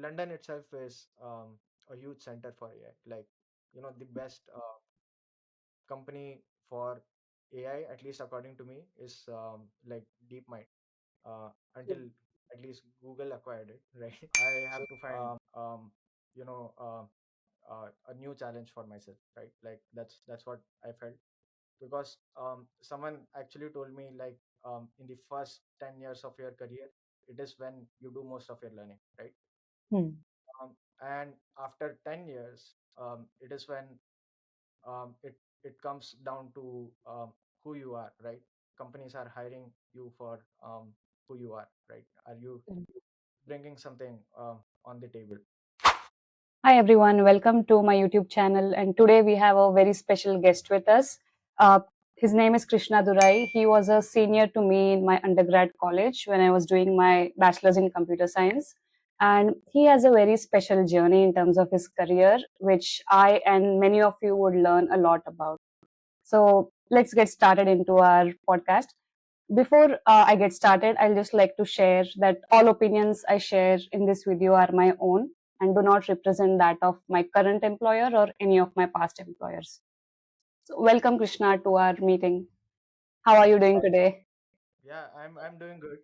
London itself is a huge center for AI. Like, the best company for AI, at least according to me, is like DeepMind. Until at least Google acquired it, right? I have to find you know a new challenge for myself, right? Like that's what I felt, because someone actually told me, like, in the first 10 years of your career, it is when you do most of your learning, right? Hmm. And after 10 years, it is when it comes down to who you are, right? Companies are hiring you for who you are, right? Are you bringing something on the table? Hi everyone, welcome to my YouTube channel. And today we have a very special guest with us. Uh, his name is Krishna Durai. He was a senior to me in my undergrad college when I was doing my bachelor's in computer science. And he has a very special journey in terms of his career, which I and many of you would learn a lot about. So let's get started into our podcast. Before I get started, I'll just like to share that all opinions I share in this video are my own and do not represent that of my current employer or any of my past employers. So, welcome, Krishna, to our meeting. How are you doing today? Yeah, I'm doing good.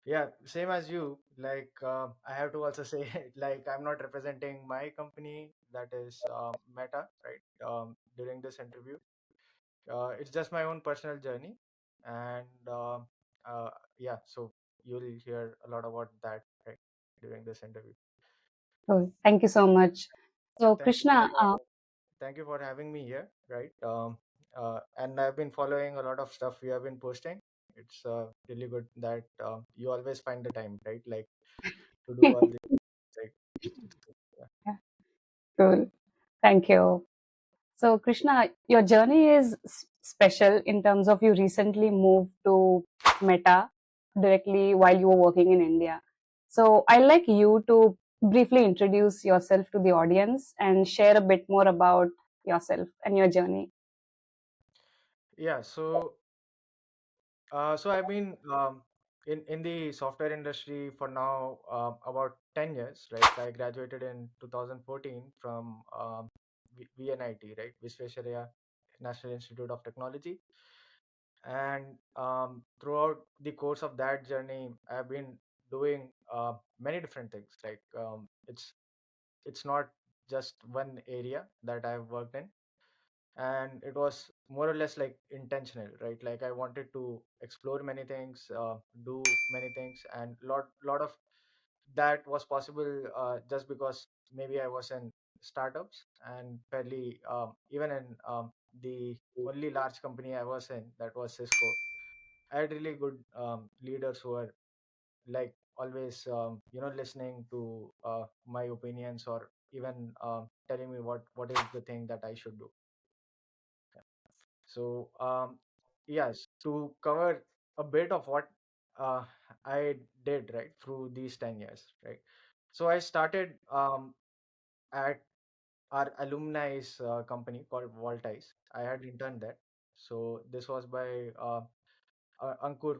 Yeah, same as you. Like, I have to also say, like, I'm not representing my company, that is Meta, right? During this interview, it's just my own personal journey, and uh, yeah, so you'll hear a lot about that, right, during this interview. Oh, thank you so much. So, Thank you Krishna, for thank you for having me here, right? And I've been following a lot of stuff you have been posting. It's really good that you always find the time, right? Like, to do all this. Like, it's good. Yeah. cool. Thank you. So, Krishna, your journey is special in terms of you recently moved to Meta directly while you were working in India. So, I'd like you to briefly introduce yourself to the audience and share a bit more about yourself and your journey. Yeah, so I've been in the software industry for now about 10 years, right? I graduated in 2014 from VNIT, right? Visvesvaraya National Institute of Technology. And throughout the course of that journey, I've been doing many different things. Like, it's not just one area that I've worked in, and it was more or less like intentional, right? Like, I wanted to explore many things, do many things, and lot of that was possible just because maybe I was in startups, and fairly even in the only large company I was in, that was Cisco. I had really good leaders who were, like, always listening to my opinions, or even telling me what is the thing that I should do. So, yes, to cover a bit of what uh, I did, right, through these 10 years, right? So I started at our alumni's company called Voltice. I had interned there. So this was by Ankur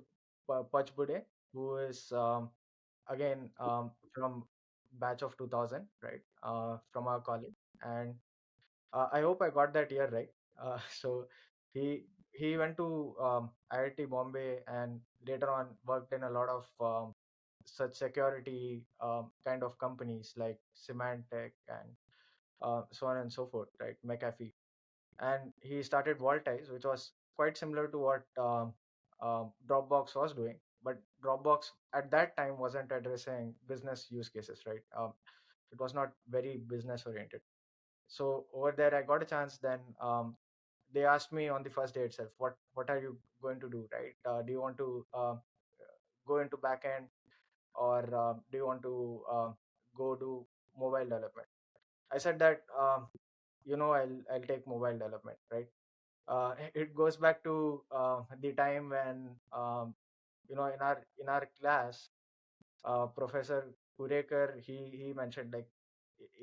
Pachbude, who is again from batch of 2000, right, from our college. And I hope I got that year right. So he he went to IIT Bombay, and later on worked in a lot of such security kind of companies like Symantec and so on and so forth, right? McAfee. And he started Voltice, which was quite similar to what Dropbox was doing. But Dropbox at that time wasn't addressing business use cases, right? It was not very business oriented. So over there, I got a chance. Then they asked me on the first day itself, what are you going to do, right? Do you want to go into backend, or do you want to go do mobile development? I said that I'll take mobile development, right? It goes back to the time when in our class, Professor Kurekar, he mentioned, like,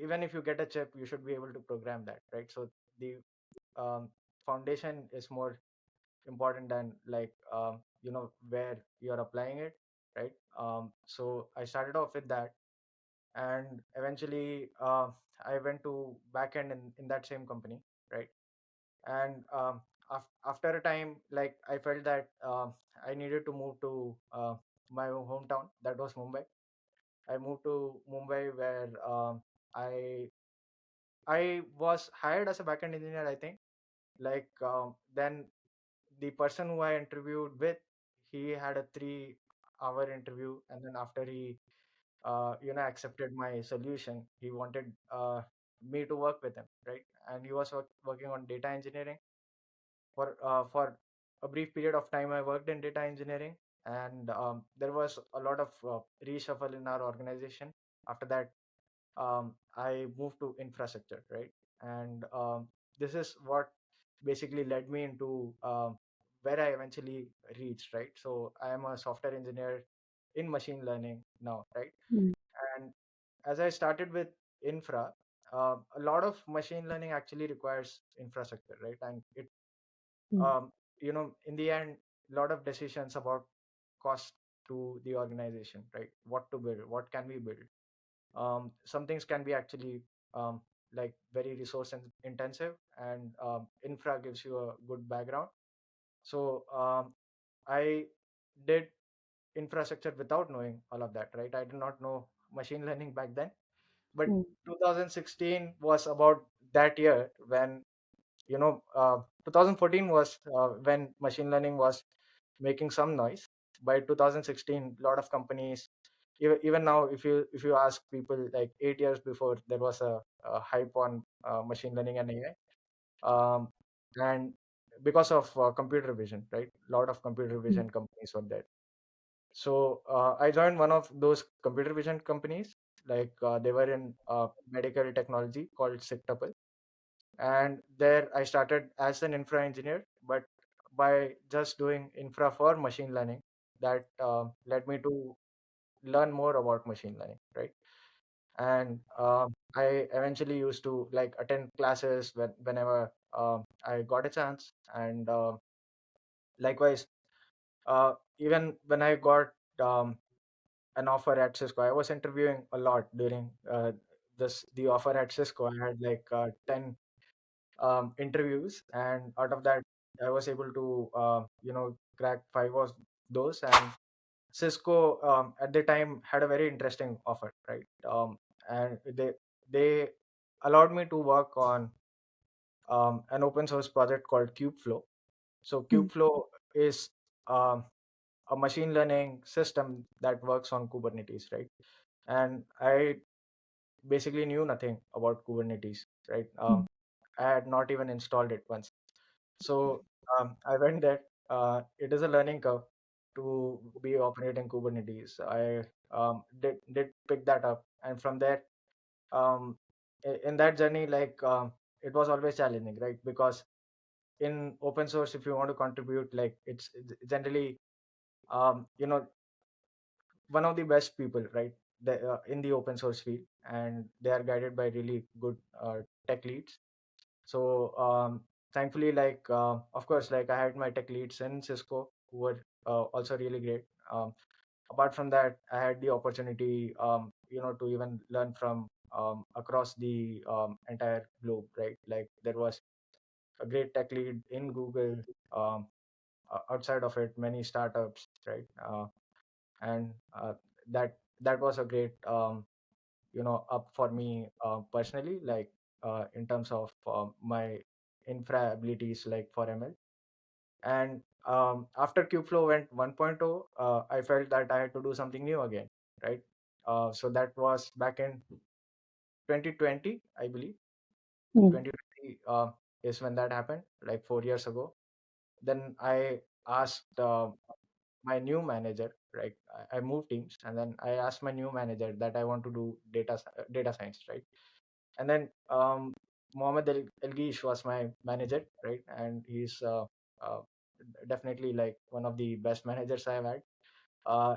even if you get a chip, you should be able to program that, right? So the um, foundation is more important than, like, where you're applying it, right? So I started off with that. and eventually I went to backend in that same company, right? And after a time, like I felt that I needed to move to my hometown, that was Mumbai. I moved to Mumbai where I I was hired as a backend engineer, I think. Then the person who I interviewed with, he had a 3 hour interview, and then after he accepted my solution, he wanted me to work with him, right? And he was working on data engineering. For a brief period of time, I worked in data engineering, and there was a lot of reshuffle in our organization. After that, I moved to infrastructure, right? And this is what basically led me into where I eventually reached, right? So I am a software engineer in machine learning now, right? Mm, And as I started with infra, a lot of machine learning actually requires infrastructure, right? And it, mm, um, in the end, a lot of decisions about cost to the organization, right? What to build, what can we build. Some things can be actually like very resource intensive, and infra gives you a good background. So I did infrastructure without knowing all of that, right? I did not know machine learning back then, but mm, 2016 was about that year when 2014 was when machine learning was making some noise. By 2016, a lot of companies, even now, if you ask people, like 8 years before, there was a hype on machine learning and AI, and because of computer vision, right? A lot of computer mm, vision companies were there. So I joined one of those computer vision companies. They were in medical technology called Sigtuple, and there I started as an infra engineer. But by just doing infra for machine learning, that led me to learn more about machine learning, right? And I eventually used to like attend classes whenever I got a chance. And likewise, even when I got um, an offer at Cisco, I was interviewing a lot during the offer at Cisco. I had like 10 interviews, and out of that, I was able to crack 5 of those. And Cisco at the time had a very interesting offer, right? And they allowed me to work on an open source project called Kubeflow. So mm, Kubeflow is um, a machine learning system that works on Kubernetes, right? And I basically knew nothing about Kubernetes, right? mm, I had not even installed it once. So I went there. It is a learning curve to be operating Kubernetes. I did pick that up, and from there, um, in that journey, it was always challenging, right? Because in open source, if you want to contribute, like it's generally one of the best people, right? In the open source field, and they are guided by really good tech leads. So thankfully, of course, like I had my tech leads in Cisco who were also really great. Apart from that, I had the opportunity, to even learn from across the entire globe, right? Like there was a great tech lead in Google. Um, Outside of it, many startups, right? And that was a great up for me personally, in terms of my infra abilities, like for ML. And after Kubeflow went 1.0, I felt that I had to do something new again, right? So that was back in 2020, I believe. mm, 2020 is when that happened, like 4 years ago. Then I asked my new manager, right? I moved teams, and then I asked my new manager that I want to do data science, right? And then Mohammed Elgish was my manager, right? And he's uh, definitely like one of the best managers I have had.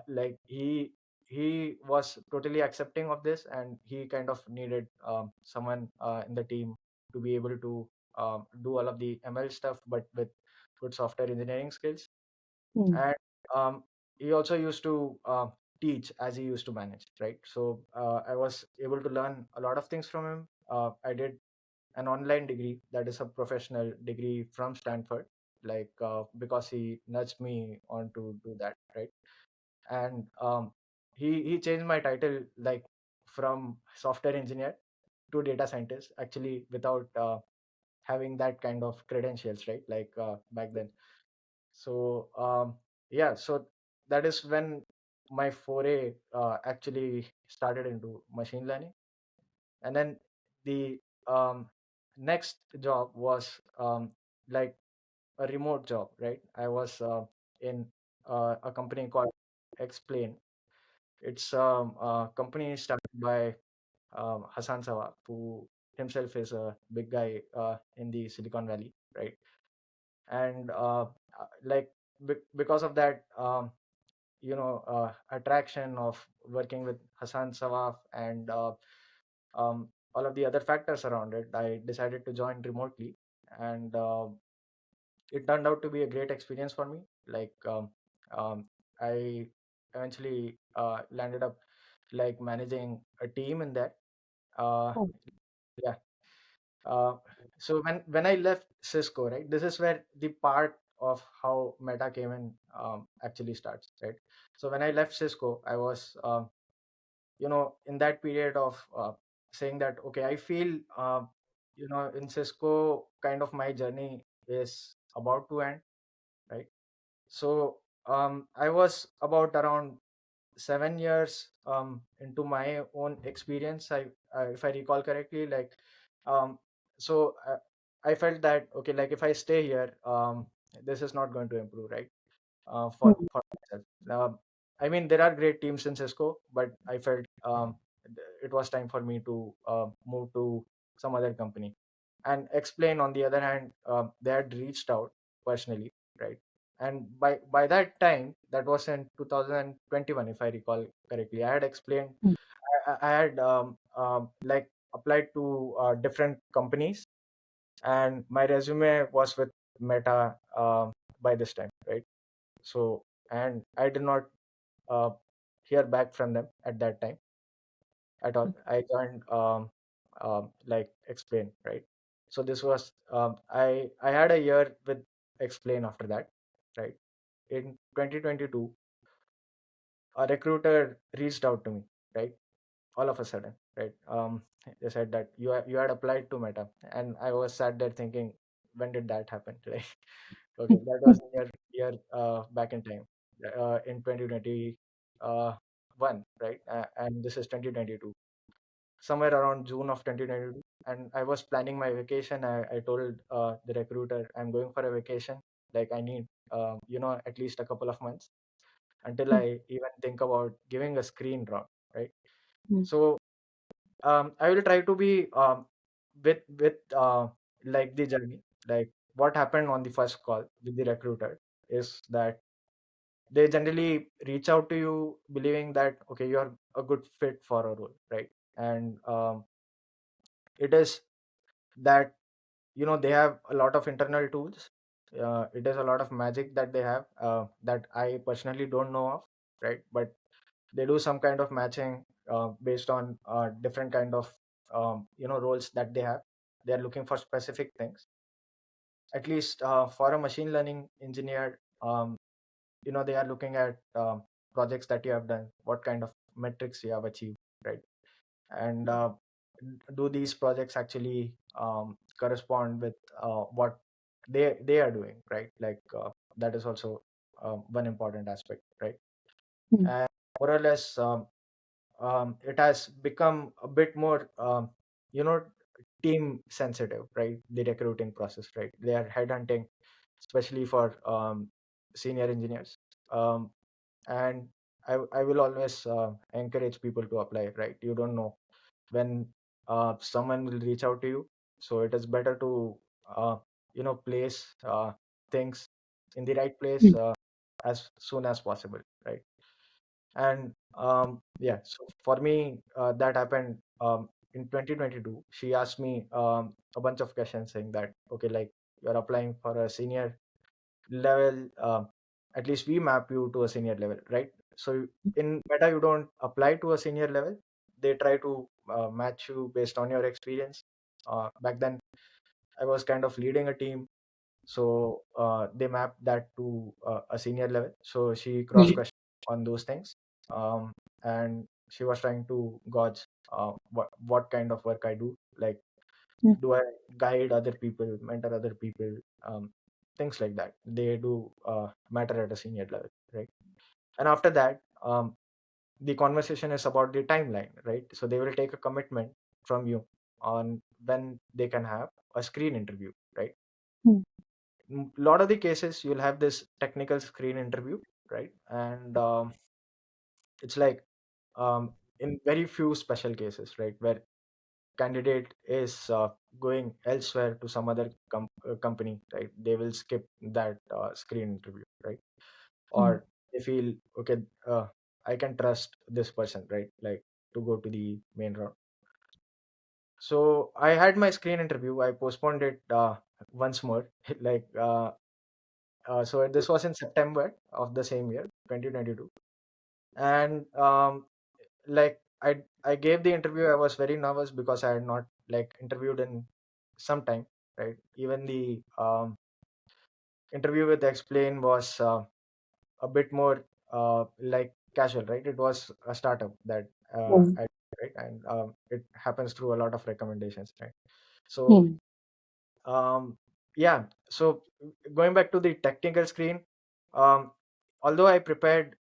Like he was totally accepting of this, and he kind of needed someone in the team to be able to do all of the ML stuff, but with good software engineering skills. mm, And he also used to teach as he used to manage, right? So I was able to learn a lot of things from him. I did an online degree, that is a professional degree from Stanford, like because he nudged me on to do that, right? And he changed my title, like from software engineer to data scientist, actually without having that kind of credentials, right? Like back then. So yeah, so that is when my foray actually started into machine learning. And then the um, next job was like a remote job, right? I was in a company called Explain. It's a company started by Hassan Sawa, who himself is a big guy in the Silicon Valley, right? And like because of that, attraction of working with Hassan Sawaf and all of the other factors around it, I decided to join remotely, and it turned out to be a great experience for me. Like I eventually landed up like managing a team in there. Uh, Oh. yeah. Uh, so when I left Cisco, right, this is where the part of how Meta came in actually starts, right? So when I left Cisco, I was in that period of saying that, okay, I feel in Cisco, kind of my journey is about to end, right? So I was about around 7 years into my own experience. If I recall correctly, like, um, so I felt that, okay, like if I stay here, this is not going to improve, right? For myself. I mean, there are great teams in Cisco, but I felt it was time for me to move to some other company. And Explain, on the other hand, they had reached out personally, right? And by that time, that was in 2021, if I recall correctly, I had explained, I had like applied to different companies, and my resume was with Meta by this time, right? So, and I did not uh, hear back from them at that time at all. I joined like Explain, right? So this was I had a year with Explain after that, right? In 2022, a recruiter reached out to me, right? All of a sudden, right? They said that you had applied to Meta, and I was sat there thinking, when did that happen, right? Okay, that was year back in time, in 2020 right? And this is 2022, somewhere around June of 2022. And I was planning my vacation. I told the recruiter, I'm going for a vacation. Like, I need, at least a couple of months until I even think about giving a screen round, right? So I will try to be with like the journey. Like, what happened on the first call with the recruiter is that they generally reach out to you believing that, okay, you're a good fit for a role, right? And it is that, they have a lot of internal tools. It is a lot of magic that they have that I personally don't know of, right? But they do some kind of matching based on different kind of roles that they have. They are looking for specific things. At least for a machine learning engineer, they are looking at projects that you have done, what kind of metrics you have achieved, right? And do these projects actually correspond with what they are doing, right? Like that is also one important aspect, right? And more or less, it has become a bit more you know team sensitive, right? The recruiting process, right? They are headhunting, especially for senior engineers. And I will always encourage people to apply, right? You don't know when someone will reach out to you, so it is better to place things in the right place as soon as possible, right? And yeah, so for me, that happened in 2022. She asked me a bunch of questions saying that, okay, like, you're applying for a senior level, at least we map you to a senior level, right? So in Meta, you don't apply to a senior level. They try to match you based on your experience. Back then, I was kind of leading a team, so they mapped that to a senior level. So she cross Mm. questioned on those things, um, and she was trying to gauge what kind of work I do. Like, Mm. do I guide other people, mentor other people, things like that. They do matter at a senior level, right? And after that, the conversation is about the timeline, right? So they will take a commitment from you on when they can have a screen interview, right? Mm. A lot of the cases you'll have this technical screen interview, right? And it's like, in very few special cases, right, where candidate is going elsewhere to some other company, right? They will skip that screen interview, right? Mm. Or they feel, okay, I can trust this person, right? Like, to go to the main round. So I had my screen interview. I postponed it once more. like so this was in September of the same year, 2022. And like I gave the interview. I was very nervous because I had not like interviewed in some time, right? Even the interview with Explain was a bit more like casual, right? It was a startup that Mm. I right, and it happens through a lot of recommendations, right? So Mm. yeah, so going back to the technical screen, um, although I prepared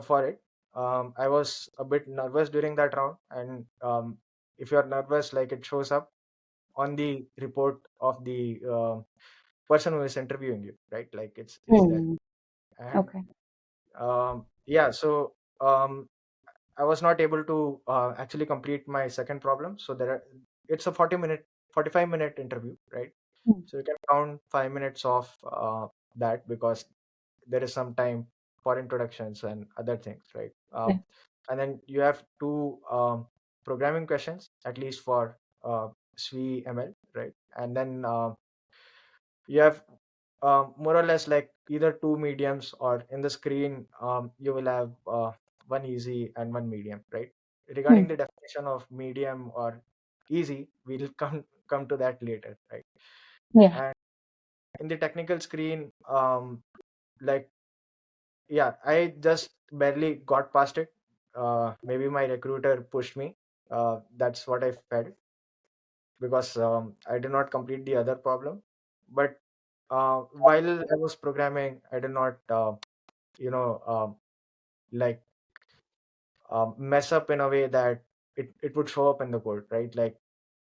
for it, I was a bit nervous during that round. And if you're nervous, like, it shows up on the report of the person who is interviewing you, right? Like, it's there. Mm. And Okay. yeah, so I was not able to actually complete my second problem. So it's a 45-minute interview, right? Mm. So you can count 5 minutes off that, because there is some time for introductions and other things, right? Yeah. And then you have two programming questions, at least for SWE ML, right? And then you have more or less like either two mediums, or in the screen you will have one easy and one medium, right? Regarding Mm. the definition of medium or easy, we'll come to that later, right? Yeah. And in the technical screen, like, yeah, I just barely got past it. Maybe my recruiter pushed me. That's what I felt, because I did not complete the other problem. But while I was programming, I did not, you know, like, mess up in a way that it would show up in the code, right? Like,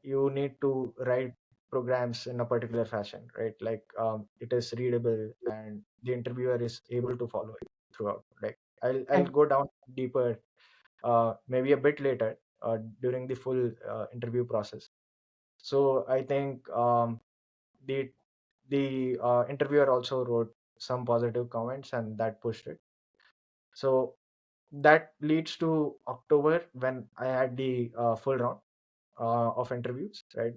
you need to write programs in a particular fashion, right? Like, it is readable and the interviewer is able to follow it throughout. Like, I'll Correct. go down deeper, maybe a bit later, during the full interview process. So I think the interviewer also wrote some positive comments, and that pushed it. So that leads to October, when I had the full round of interviews, right?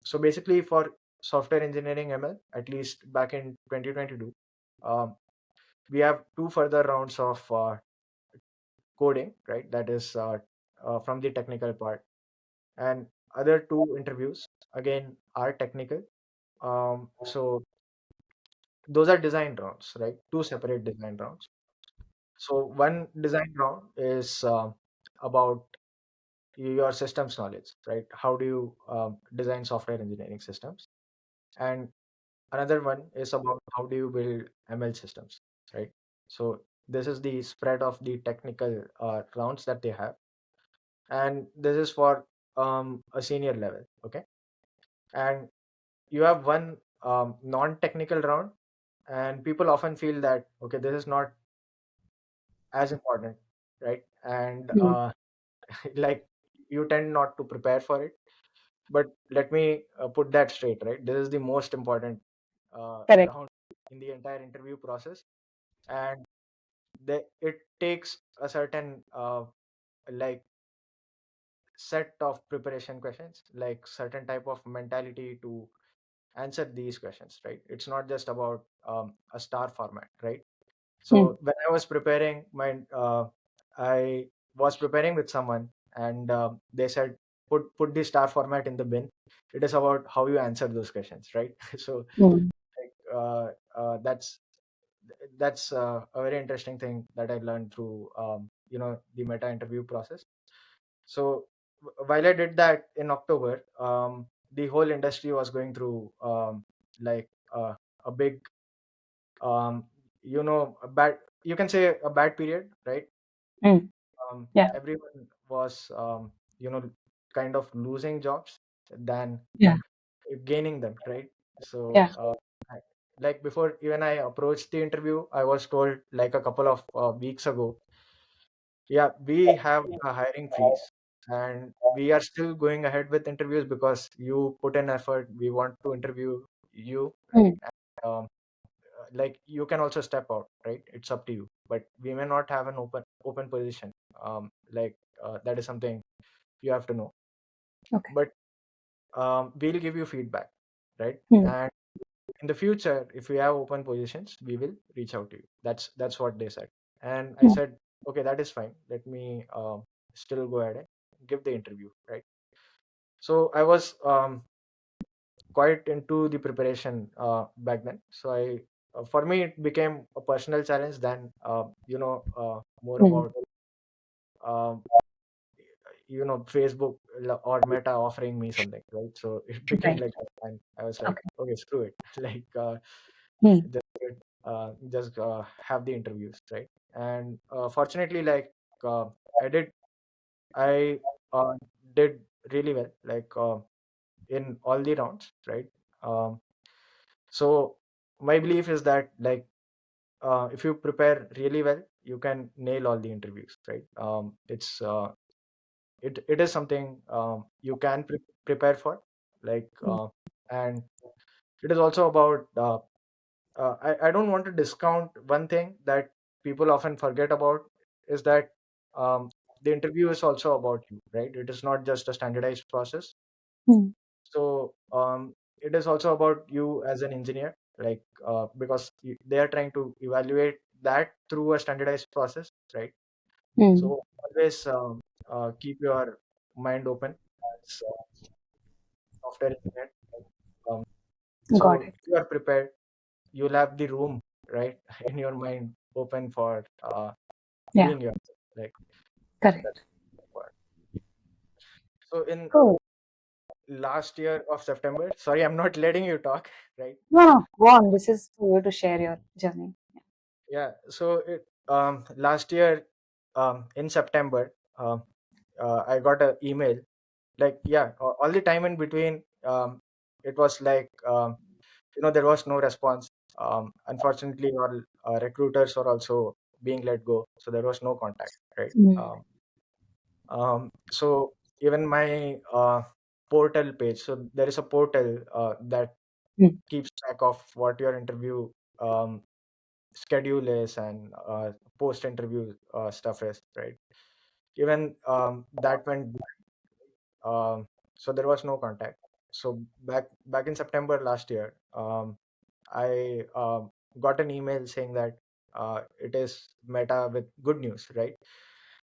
So basically, for software engineering ML, at least back in 2022, um, we have two further rounds of coding, right? That is from the technical part, and other two interviews again are technical. So those are design rounds, right? Two separate design rounds. So one design round is about your systems knowledge, right? How do you design software engineering systems? And another one is about how do you build ML systems, right? So this is the spread of the technical rounds that they have, and this is for a senior level, okay? And you have one non-technical round, and people often feel that, okay, this is not as important, right? And Mm. like, you tend not to prepare for it. But let me put that straight, right? This is the most important Correct. round in the entire interview process. And it takes a certain like set of preparation questions, like certain type of mentality to answer these questions, right? It's not just about a star format, right? Mm. So when I was preparing I was preparing with someone, and they said, put the star format in the bin. It is about how you answer those questions, right? So Mm. like, that's a very interesting thing that I learned through the meta interview process. So while I did that in October, the whole industry was going through like a big um, a bad, you can say, a bad period, right? Mm. Yeah. Everyone was kind of losing jobs than Yeah. gaining them, right? So Yeah. I- like before even I approached the interview, I was told like a couple of weeks ago, yeah, we have a hiring freeze, and we are still going ahead with interviews because you put in effort. We want to interview you, right? Mm. And, like you can also step out, right? It's up to you. But we may not have an open position. Like that is something you have to know. Okay. But we'll give you feedback, right? Mm. And in the future, if we have open positions, we will reach out to you. That's what they said. And I Mm. said, okay, that is fine. Let me still go ahead and give the interview, right? So I was quite into the preparation back then. So for me, it became a personal challenge than more Mm. about um, Facebook or Meta offering me something, right? So it became Right. like that, and I was like, Okay. okay, screw it. Like Mm. just have the interviews, right? And fortunately, like uh, I did, I did really well, like in all the rounds, right? Um, so my belief is that, like, if you prepare really well, you can nail all the interviews, right? It is something you can prepare for, like, Mm. and it is also about I don't want to discount one thing that people often forget about, is that um, the interview is also about you, right? It is not just a standardized process. Mm. So it is also about you as an engineer, like because they are trying to evaluate that through a standardized process, right? Mm. So always keep your mind open as a software engineer. Um, Got so it. you are prepared. You'll have the room, right, in your mind open for Yeah. being yourself. Like, so that's Correct. important. So in Cool. last year of September, sorry, I'm not letting you talk, right? No, no, go on. This is for you to share your journey. Yeah. So last year in September, I got an email. Like, yeah, all the time in between, it was like there was no response. Unfortunately, all recruiters are also being let go, so there was no contact, right? Mm. So even my portal page, so there is a portal that Mm. keeps track of what your interview um, schedule is, and post interview stuff is, right? Even that went so there was no contact. So back in September last year, I got an email saying that it is Meta with good news, right?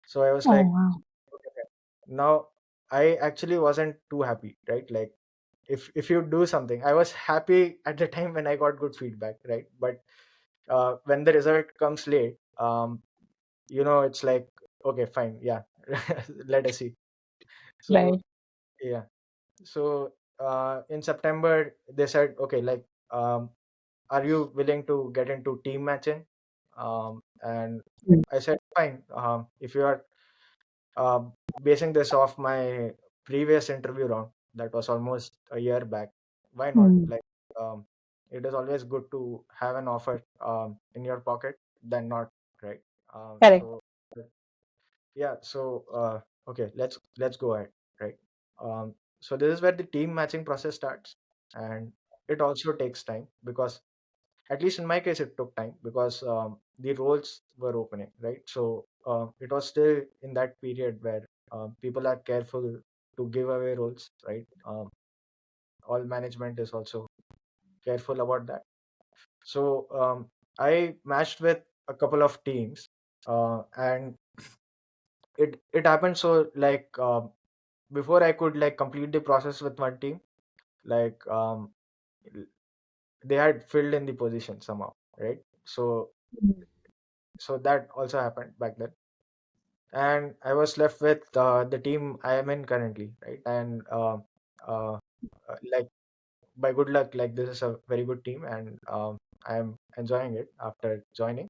So I was Oh, like, wow. okay, now I actually wasn't too happy, right? Like, if you do something, I was happy at the time when I got good feedback, right? But when the result comes late, it's like, okay, fine, yeah, let us see. So Right. yeah, so in September they said, okay, like, are you willing to get into team matching? And Mm. I said, fine. If you are basing this off my previous interview round, that was almost a year back, why not? Mm. Like, it is always good to have an offer in your pocket than not, right? Correct. So yeah, so okay, let's go ahead, right? So this is where the team matching process starts, and it also takes time, because at least in my case it took time, because the roles were opening, right? So it was still in that period where people are careful to give away roles, right? All management is also careful about that. So I matched with a couple of teams, and it happened so like before I could like complete the process with one team, like they had filled in the position somehow, right? So that also happened back then, and I was left with the team I am in currently, right? And uh, like by good luck, like this is a very good team, and I am enjoying it after joining.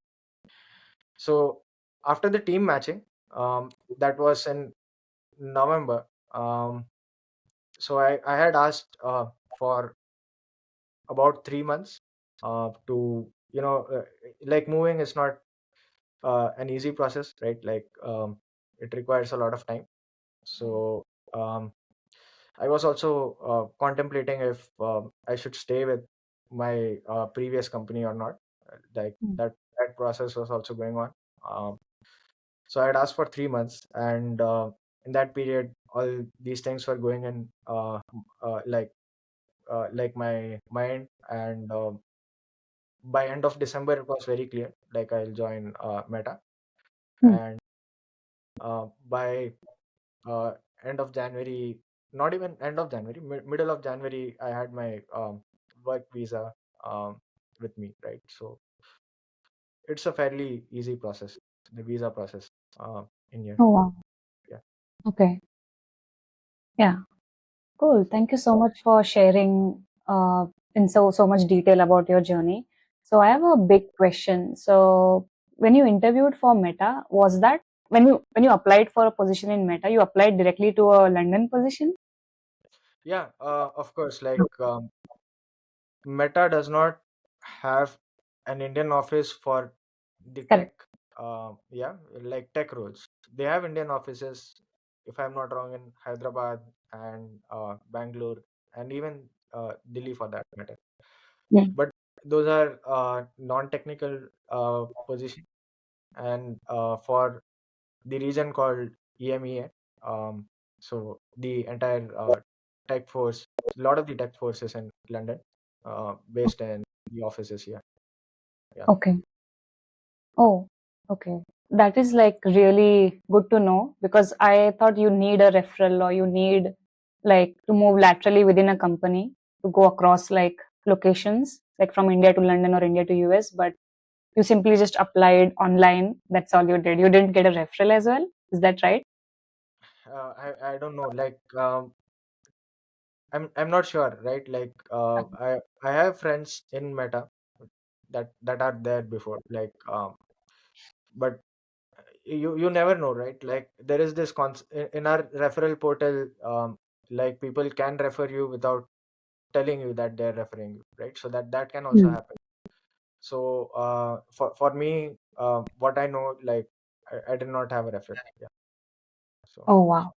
So after the team matching, that was in November. So I had asked for about 3 months to, like moving is not an easy process, right? Like it requires a lot of time. So um, I was also contemplating if I should stay with my previous company or not. Like that process was also going on. Um, so I had asked for 3 months, and in that period, all these things were going in like my mind, and by end of December, it was very clear. Like I'll join Meta, and by uh, end of January, not even end of January, middle of January, I had my work visa um, with me, right? So it's a fairly easy process, the visa process in here. Oh, wow. Yeah. Okay. Yeah. Cool. Thank you so much for sharing in so much detail about your journey. So I have a big question. So when you interviewed for Meta, was that when you applied for a position in Meta, you applied directly to a London position? Yeah, of course. Like Meta does not have an Indian office for the tech. Correct. Yeah, like tech roles. They have Indian offices, if I'm not wrong, in Hyderabad and Bangalore, and even Delhi for that matter. Mm. But those are non-technical positions, and for the region called EMEA, so the entire tech force, a lot of the tech forces in London, based in the offices here. Yeah. Okay. Oh, okay. That is like really good to know because I thought you need a referral or you need like to move laterally within a company to go across like locations, like from India to London or India to US, but you simply just applied online. That's all you did. You didn't get a referral as well. Is that right? I don't know. Like I'm not sure, right? Like I have friends in Meta that are there before, like but you never know, right? Like there is this in our referral portal, like people can refer you without telling you that they're referring you, right? So that can also Hmm. happen. So for me, what I know, like I did not have a referral. Yeah. So Oh, wow.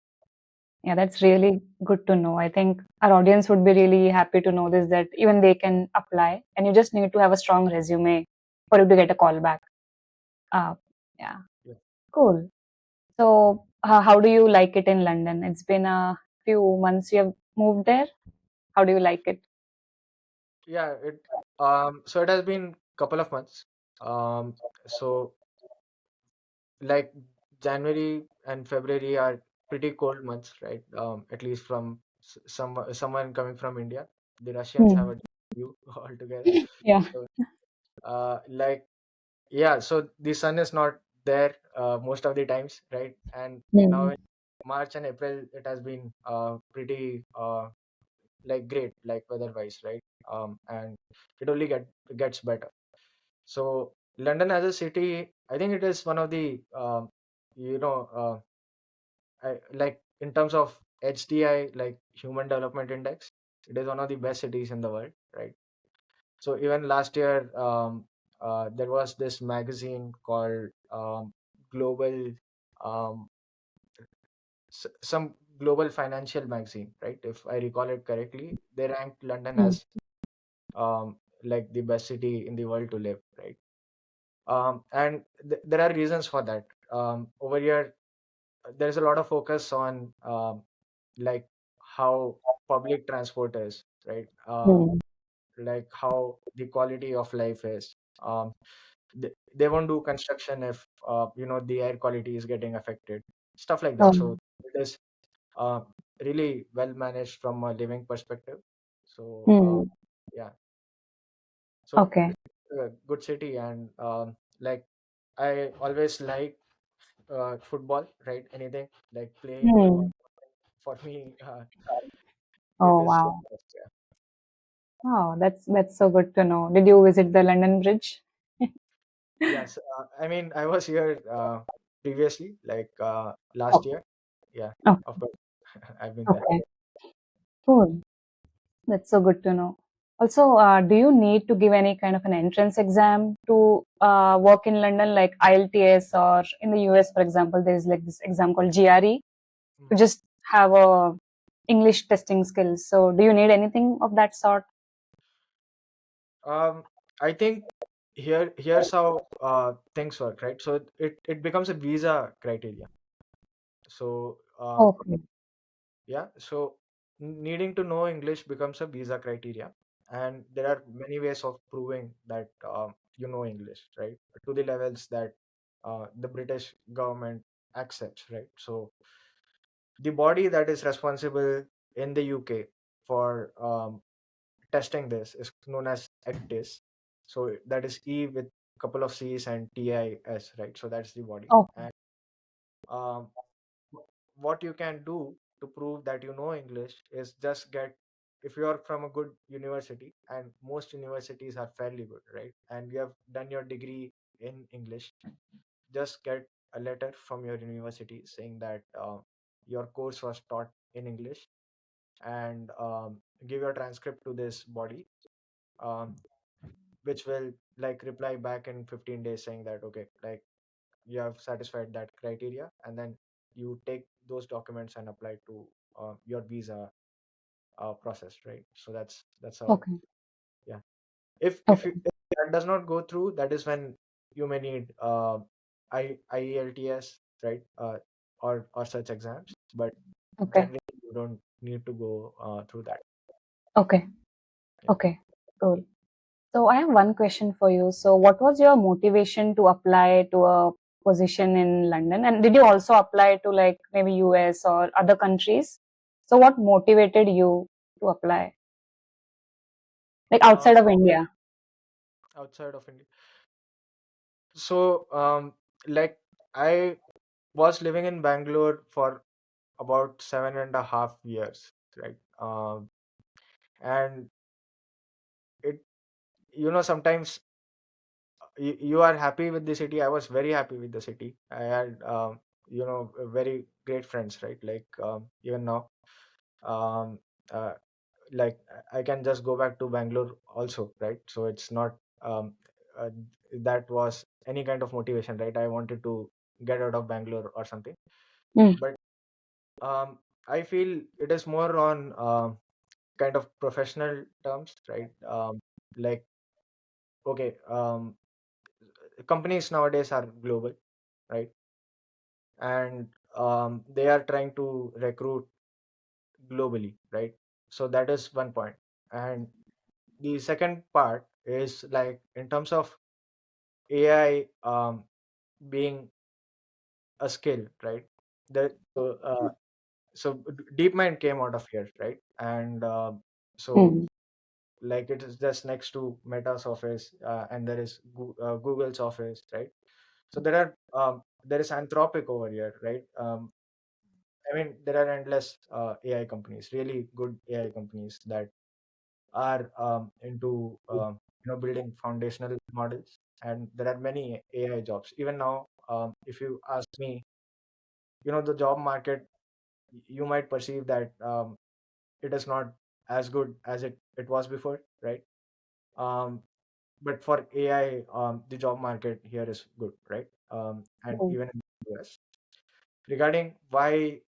Yeah, that's really good to know. I think our audience would be really happy to know this that even they can apply and you just need to have a strong resume for you to get a call back. Uh, yeah, yeah, cool. So, how do you like it in London? It's been a few months you have moved there. How do you like it? yeah. So it has been couple of months. So like January and February are pretty cold months, right? At least from someone coming from India. The Russians have Hmm. a different view altogether. Yeah. So, like yeah, so the sun is not there most of the times, right? And now Hmm. in March and April, it has been pretty like great, like weather-wise, right? And it only gets better. So London as a city, I think it is one of the you know like in terms of HDI, like Human Development Index, it is one of the best cities in the world, right? So even last year, there was this magazine called Global, um, some global financial magazine, right? If I recall it correctly, they ranked London Hmm. as like the best city in the world to live, right? And there are reasons for that. Over here, there is a lot of focus on like how public transport is, right? Hmm. Like how the quality of life is. they won't do construction if the air quality is getting affected, stuff like that. So Um, it is uh, really well managed from a living perspective. So hmm. yeah, so Okay. it's a good city. And like I always like football, right? Anything like playing or Hmm. for me, it Oh, is the wow. best. Yeah. Oh, that's so good to know. Did you visit the London Bridge? Yes, I mean, I was here previously, like last Oh, year. Yeah, oh, of course, I've been there. okay. Cool. That's so good to know. Also, do you need to give any kind of an entrance exam to work in London, like IELTS, or in the US, for example, there is like this exam called GRE to Mhm. just have a English testing skills. So, do you need anything of that sort? Um, I think here's how things work, right? So it becomes a visa criteria. So Okay. yeah, so needing to know English becomes a visa criteria, and there are many ways of proving that you know English, right? To the levels that the British government accepts, right? So the body that is responsible in the UK for testing this is known as ECTIS. So that is E with a couple of C's and TIS, right? So that's the body. Okay. And um, what you can do to prove that you know English is just get, if you are from a good university, and most universities are fairly good, right? And you have done your degree in English, just get a letter from your university saying that your course was taught in English, and give your transcript to this body, um, which will like reply back in 15 days saying that okay, like you have satisfied that criteria, and then you take those documents and apply to your visa process, right? So that's how, Okay. yeah. If that does not go through, that is when you may need IELTS, right? Or such exams, but Okay. generally you don't need to go through that. Okay. Yeah. Okay. Cool. So I have one question for you. So what was your motivation to apply to a position in London? And did you also apply to like maybe US or other countries? So what motivated you to apply? Like uh, outside of India? Outside of India. So like I was living in Bangalore for about 7.5 years, right? And it, sometimes you are happy with the city. I was very happy with the city. I had very great friends, right? Like even now, um, uh, like I can just go back to Bangalore also, right? So it's not uh, that was any kind of motivation, right? I wanted to get out of Bangalore or something, Mm, but I feel it is more on kind of professional terms, right? Like okay, companies nowadays are global, right? And they are trying to recruit globally, right? So that is one point. And the second part is like in terms of AI being a skill, right? That so DeepMind came out of here, right? And so mm, like it is just next to Meta's office, and there is Google's office, right? So there is Anthropic over here, right? I mean, there are endless AI companies, really good AI companies that are into building foundational models, and there are many AI jobs. Even now, if you ask me, the job market, you might perceive that it is not as good as it was before, right? Um, but for AI, the job market here is good, right? And mm, even in the US. Regarding why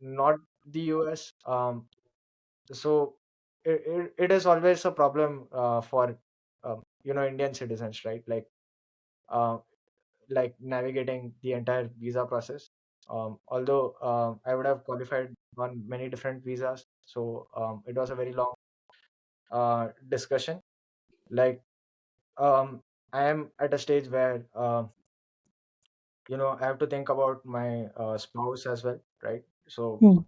not the US, so it is always a problem for Indian citizens, right? Uh, like navigating the entire visa process. Although I would have qualified on many different visas, so it was a very long discussion. Like um, I am at a stage where I have to think about my spouse as well, right? So Mm,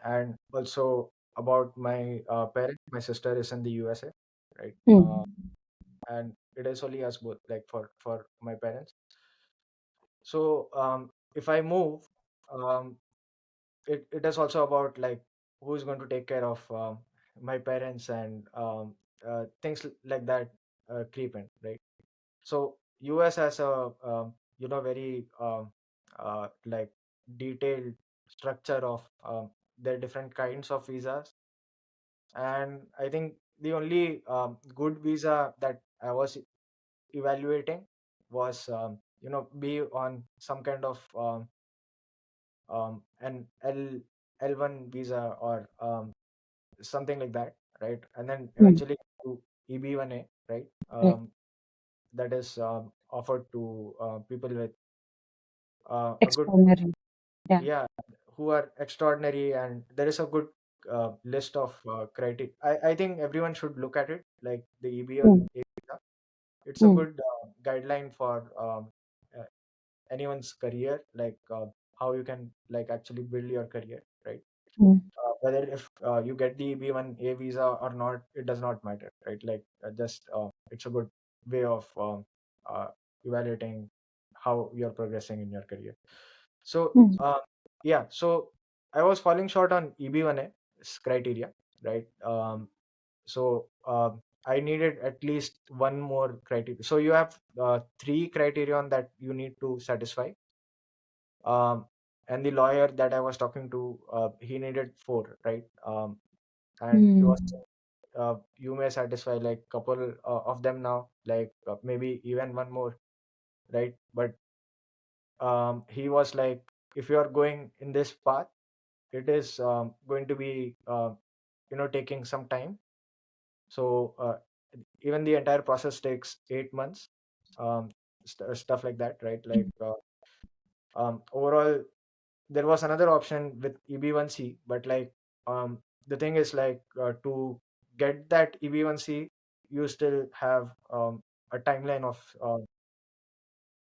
and also about my parents. My sister is in the USA, right? mm, And it is only us both, like for my parents. So if I move, um, it is also about like who is going to take care of my parents, and things like that creep in, right? So US has a very like detailed structure of their different kinds of visas, and I think the only good visa that I was evaluating was be on some kind of an L1 visa, or something like that, right? And then mm. eventually to EB1A, right? Right. That is offered to people with a good, Extraordinary. Yeah. yeah, who are extraordinary, and there is a good list of criteria. I think everyone should look at it, like the Mm, EB1A visa. It's a mm, good guideline for uh, anyone's career, like how you can like actually build your career, right? mm, Whether if you get the B1A visa or not, it does not matter, right? Like just it's a good way of uh, evaluating how you're progressing in your career. So mm, yeah, so I was falling short on EB1A criteria, right? So I needed at least one more criteria. So you have three criterion that you need to satisfy. Um, and the lawyer that I was talking to, he needed four, right? And he was, mm. you may satisfy like couple of them now, like maybe even one more, right? But he was like, if you are going in this path, it is going to be taking some time. So even the entire process takes 8 months, stuff like that, right? Like overall, there was another option with EB1C, but like the thing is like to get that EB1C, you still have a timeline of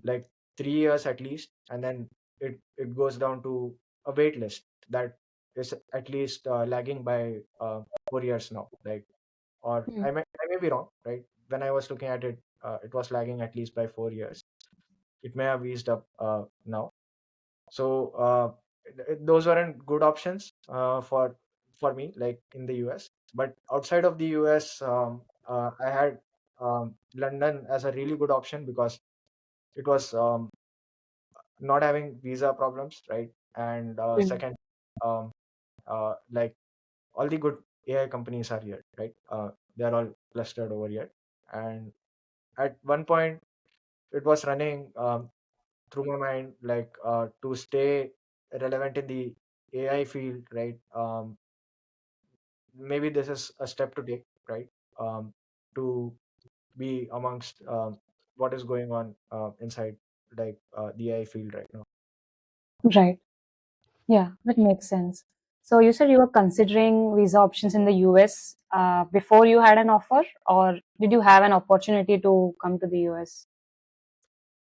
like 3 years at least, and then it goes down to a wait list that is at least lagging by 4 years now. Like, or Mm, I may be wrong, right? When I was looking at it, it was lagging at least by 4 years. It may have eased up now. So those weren't good options for me, like in the US. But outside of the US, I had London as a really good option because it was not having visa problems, right? And mm. second, um, like all the good AI companies are here, right? They are all clustered over here. And at one point, it was running through my mind like to stay relevant in the AI field, right? Maybe this is a step to take, right? To be amongst what is going on inside like the AI field right now. Right. Yeah, that makes sense. So you said you were considering visa options in the US before you had an offer, or did you have an opportunity to come to the US?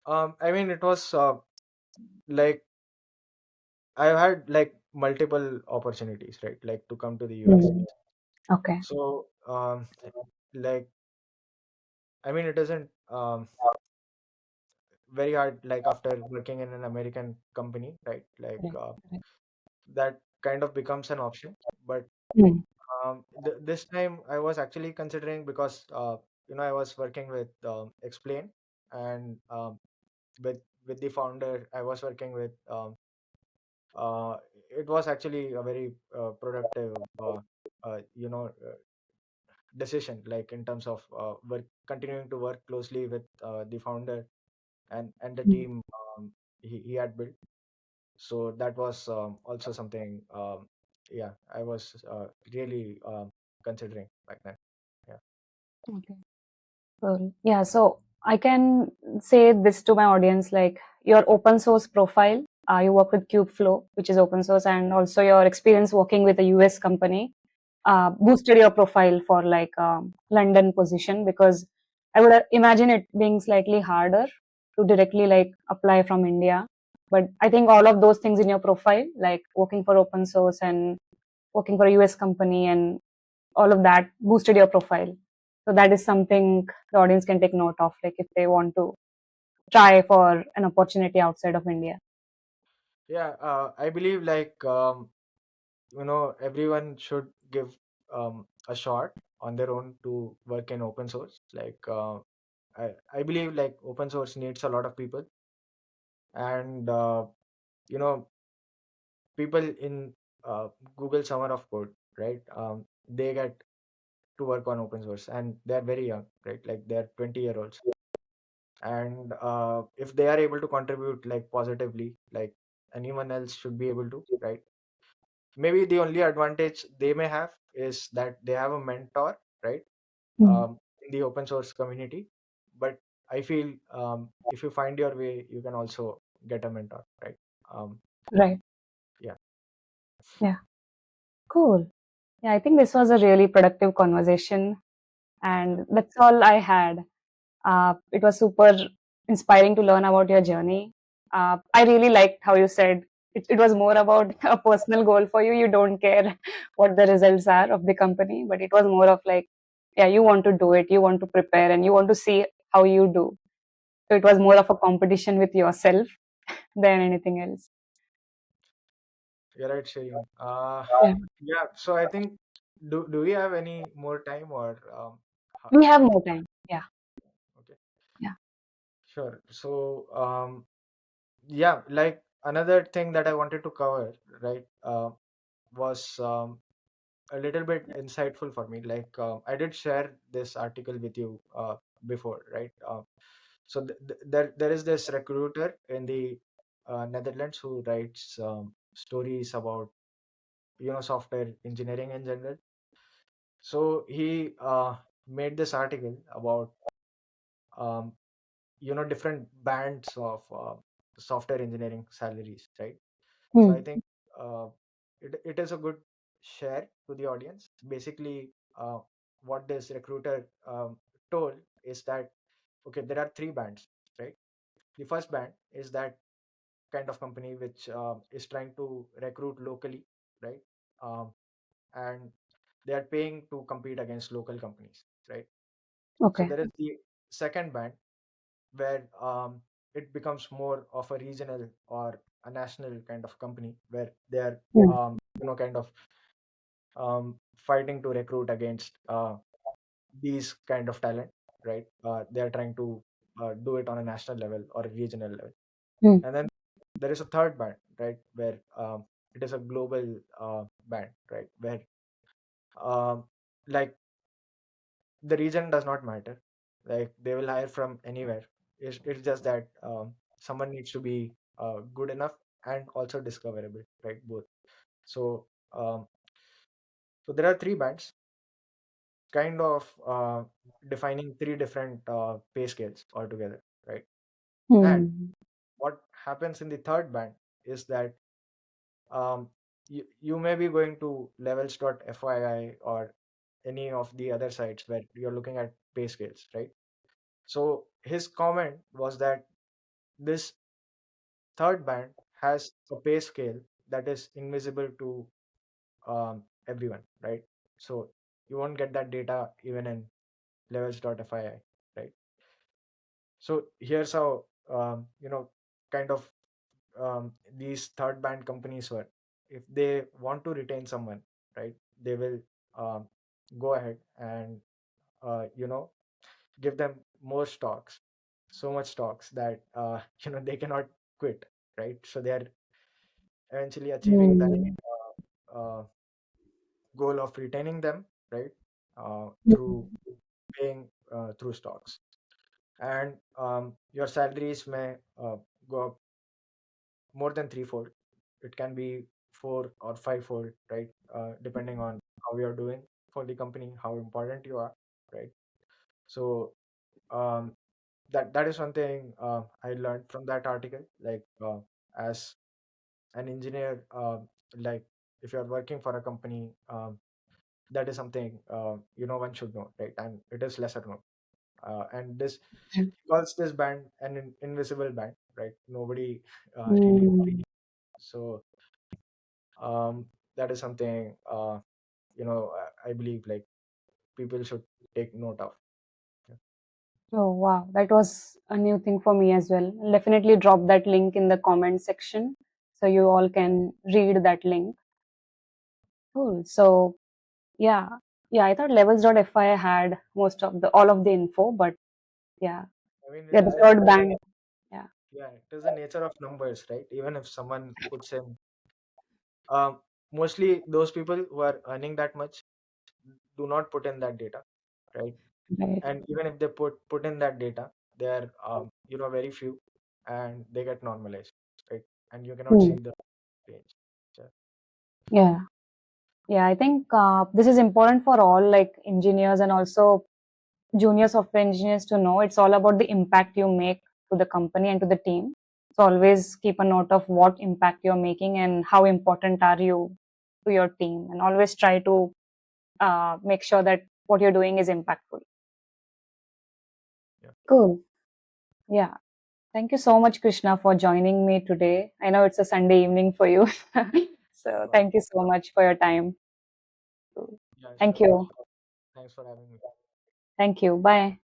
I mean, it was like I've had like multiple opportunities, right? Like to come to the US. Mm. Okay. So, like, I mean, it isn't very hard, like after working in an American company, right? Like, Correct. Correct. that kind of becomes an option. But Mm. this time I was actually considering because, I was working with Explain, and with the founder, I was working with, uh, it was actually a very productive, decision, like in terms of continuing to work closely with the founder and the Mm. team he had built. So that was also something, yeah, I was really considering back then. Yeah. Okay. Cool. Yeah, so I can say this to my audience, like your open source profile, you work with Kubeflow, which is open source, and also your experience working with a US company boosted your profile for like London position because I would imagine it being slightly harder to directly like apply from India. But I think all of those things in your profile, like working for open source and working for a US company and all of that boosted your profile. So that is something the audience can take note of, like if they want to try for an opportunity outside of India. Yeah, I believe like everyone should give a shot on their own to work in open source. Like I believe like open source needs a lot of people, and you know people in Google Summer of Code, right? They get to work on open source, and they're very young, right? Like they're 20-year-olds, and if they are able to contribute like positively, like anyone else should be able to, right? Maybe the only advantage they may have is that they have a mentor, right? Mm. In the open source community. But I feel if you find your way, you can also get a mentor, right? um, Right. yeah. Yeah. Cool. Yeah, I think this was a really productive conversation, Yeah. and that's all I had. It was super inspiring to learn about your journey. I really liked how you said it was more about a personal goal for you. You don't care what the results are of the company, but it was more of like, yeah, you want to do it, you want to prepare, and you want to see how you do. So it was more of a competition with yourself than anything else. You're right, Shane. Yeah. Yeah, so I think, do we have any more time, or We have like, more time. Yeah. okay, Yeah. sure. So yeah, like another thing that I wanted to cover, right, was a little bit insightful for me. Like I did share this article with you before, right? So there is this recruiter in the Netherlands who writes stories about software engineering in general. So he made this article about um, different bands of software engineering salaries, right? So I Hmm. think uh, it is a good share to the audience. Basically, what this recruiter told is that, okay, there are three bands, right? The first band is that kind of company which is trying to recruit locally, right? Um, and they are paying to compete against local companies, right? So Okay. there is the second band where it becomes more of a regional or a national kind of company where they are Hmm. kind of fighting to recruit against these kind of talent, right? They are trying to do it on a national level or a regional level. Hmm. And then there is a third band, right, where it is a global band, right, where um, like the region does not matter. Like they will hire from anywhere. It's just that someone needs to be good enough and also discoverable, right? Both. So um, so there are three bands, kind of defining three different pay scales altogether, right? And Hmm. what happens in the third band is that you may be going to levels.fyi or any of the other sites where you're looking at pay scales, right? So his comment was that this third band has a pay scale that is invisible to everyone, right? So you won't get that data even in levels.fyi, right? So here's how kind of these third band companies work. If they want to retain someone, right, they will um, go ahead and you know give them more stocks, so much stocks that they cannot quit, right? So they are eventually achieving that Hmm. uh, goal of retaining them, right, through Hmm. paying through stocks. And your salaries may go up more than threefold. It can be four or fivefold, right? Depending on how you're doing for the company, how important you are, right? So um, that is one thing I learned from that article. Like as an engineer, like if you're working for a company, that is something one should know, right? And it is lesser known. And this he calls this band an invisible band, right? Nobody really Mm. feels. So um, that is something I believe like people should take note of. Yeah. Oh, wow. That was a new thing for me as well. I'll definitely drop that link in the comment section so you all can read that link. Cool. So, yeah. Yeah, I thought levels.fi had most of the all of the info, but yeah. I mean, Yeah, it the is third band. Yeah. yeah, it is the nature of numbers, right? Even if someone puts in, um, mostly those people who are earning that much do not put in that data, right? Right. And even if they put in that data, they are very few, and they get normalized, right? And you cannot Hmm. see the range. So, Yeah. Yeah, I think this is important for all like engineers and also junior software engineers to know. It's all about the impact you make to the company and to the team. So always keep a note of what impact you're making and how important are you to your team, and always try to make sure that what you're doing is impactful. yeah, Cool. Yeah. Thank you so much, Krishna, for joining me today. I know it's a Sunday evening for you. So uh, thank you so much for your time. Cool. yeah, Thank sure. you. Thanks for having me. Thank you. Bye.